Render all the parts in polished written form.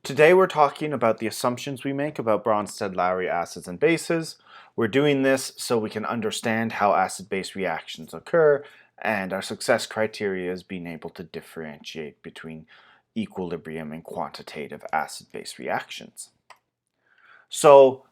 Today we're talking about the assumptions we make about Brønsted-Lowry acids and bases. We're doing this so we can understand how acid-base reactions occur, and our success criteria is being able to differentiate between equilibrium and quantitative acid-base reactions. So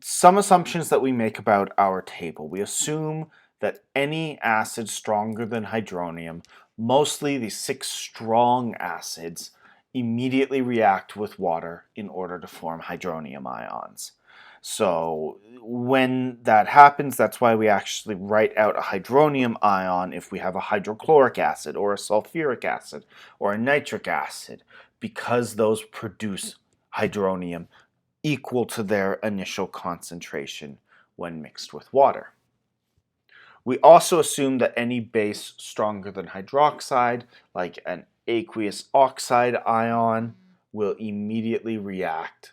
some assumptions that we make about our table. We assume that any acid stronger than hydronium, mostly the 6 strong acids, immediately react with water in order to form hydronium ions. So when that happens, that's why we actually write out a hydronium ion if we have a hydrochloric acid or a sulfuric acid or a nitric acid, because those produce hydronium equal to their initial concentration when mixed with water. We also assume that any base stronger than hydroxide, like an aqueous oxide ion, will immediately react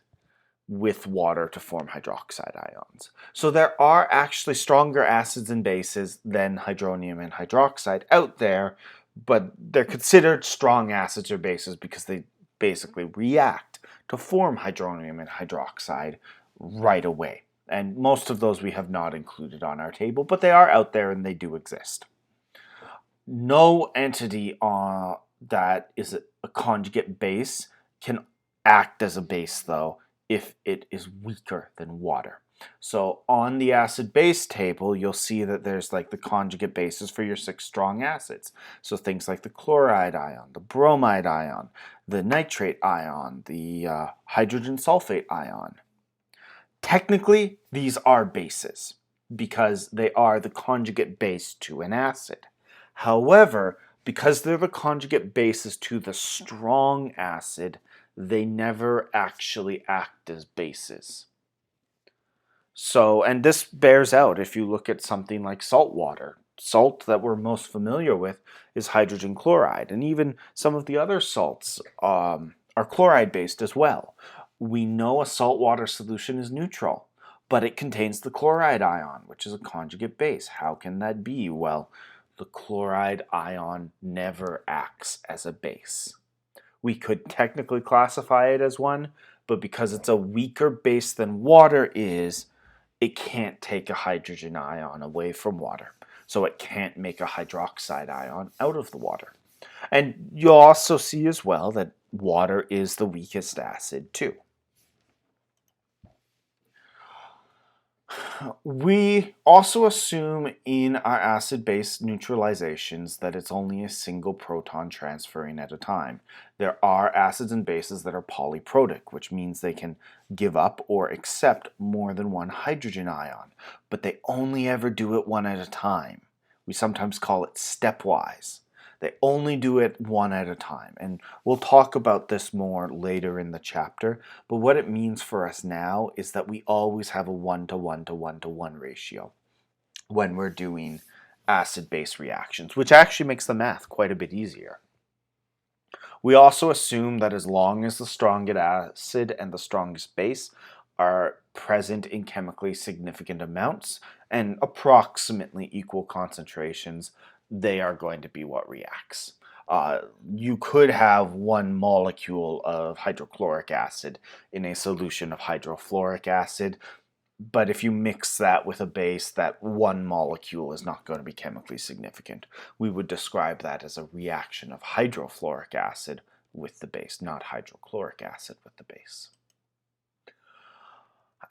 with water to form hydroxide ions. So there are actually stronger acids and bases than hydronium and hydroxide out there, but they're considered strong acids or bases because they basically react to form hydronium and hydroxide right away. And most of those we have not included on our table, but they are out there and they do exist. No entity that is a conjugate base can act as a base, though, if it is weaker than water. So on the acid-base table, you'll see that there's like the conjugate bases for your 6 strong acids. So things like the chloride ion, the bromide ion, the nitrate ion, the hydrogen sulfate ion. Technically, these are bases because they are the conjugate base to an acid. However, because they're the conjugate bases to the strong acid, they never actually act as bases. So, and this bears out if you look at something like salt water. Salt that we're most familiar with is hydrogen chloride, and even some of the other salts are chloride-based as well. We know a saltwater solution is neutral, but it contains the chloride ion, which is a conjugate base. How can that be? Well, the chloride ion never acts as a base. We could technically classify it as one, but because it's a weaker base than water is, it can't take a hydrogen ion away from water. So it can't make a hydroxide ion out of the water. And you'll also see as well that water is the weakest acid too. We also assume in our acid-base neutralizations that it's only a single proton transferring at a time. There are acids and bases that are polyprotic, which means they can give up or accept more than one hydrogen ion, but they only ever do it one at a time. We sometimes call it stepwise. They only do it one at a time, and we'll talk about this more later in the chapter, but what it means for us now is that we always have a 1-to-1-to-1-to-1 ratio when we're doing acid-base reactions, which actually makes the math quite a bit easier. We also assume that as long as the strongest acid and the strongest base are present in chemically significant amounts and approximately equal concentrations, they are going to be what reacts. You could have 1 molecule of hydrochloric acid in a solution of hydrofluoric acid, but if you mix that with a base, that 1 molecule is not going to be chemically significant. We would describe that as a reaction of hydrofluoric acid with the base, not hydrochloric acid with the base.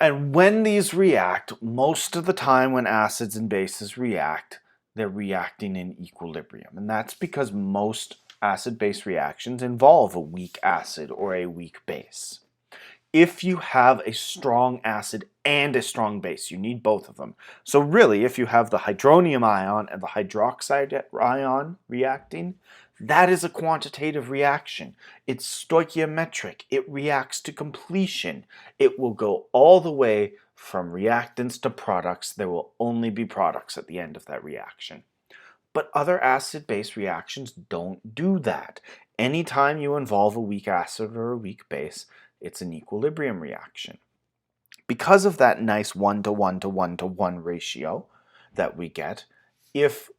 And when these react, most of the time when acids and bases react, they're reacting in equilibrium. And that's because most acid-base reactions involve a weak acid or a weak base. If you have a strong acid and a strong base, you need both of them. So really, if you have the hydronium ion and the hydroxide ion reacting, that is a quantitative reaction. It's stoichiometric. It reacts to completion. It will go all the way from reactants to products. There will only be products at the end of that reaction. But other acid-base reactions don't do that. Anytime you involve a weak acid or a weak base, it's an equilibrium reaction. Because of that nice 1-to-1-to-1-to-1 ratio that we get, if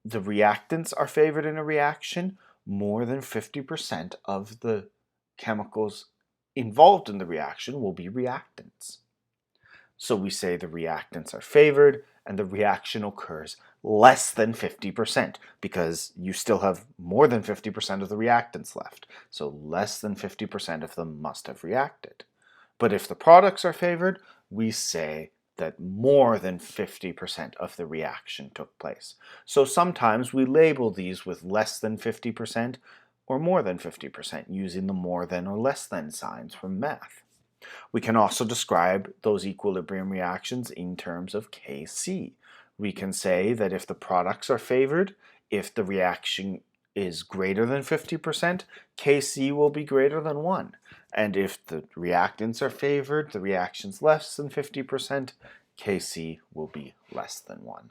the reactants are favored in a reaction, more than 50% of the chemicals involved in the reaction will be reactants. So we say the reactants are favored and the reaction occurs less than 50% because you still have more than 50% of the reactants left. So less than 50% of them must have reacted. But if the products are favored, we say that more than 50% of the reaction took place. So sometimes we label these with less than 50% or more than 50% using the more than or less than signs from math. We can also describe those equilibrium reactions in terms of Kc. We can say that if the products are favored, if the reaction is greater than 50%, Kc will be greater than 1. And if the reactants are favored, the reaction's less than 50%, Kc will be less than 1.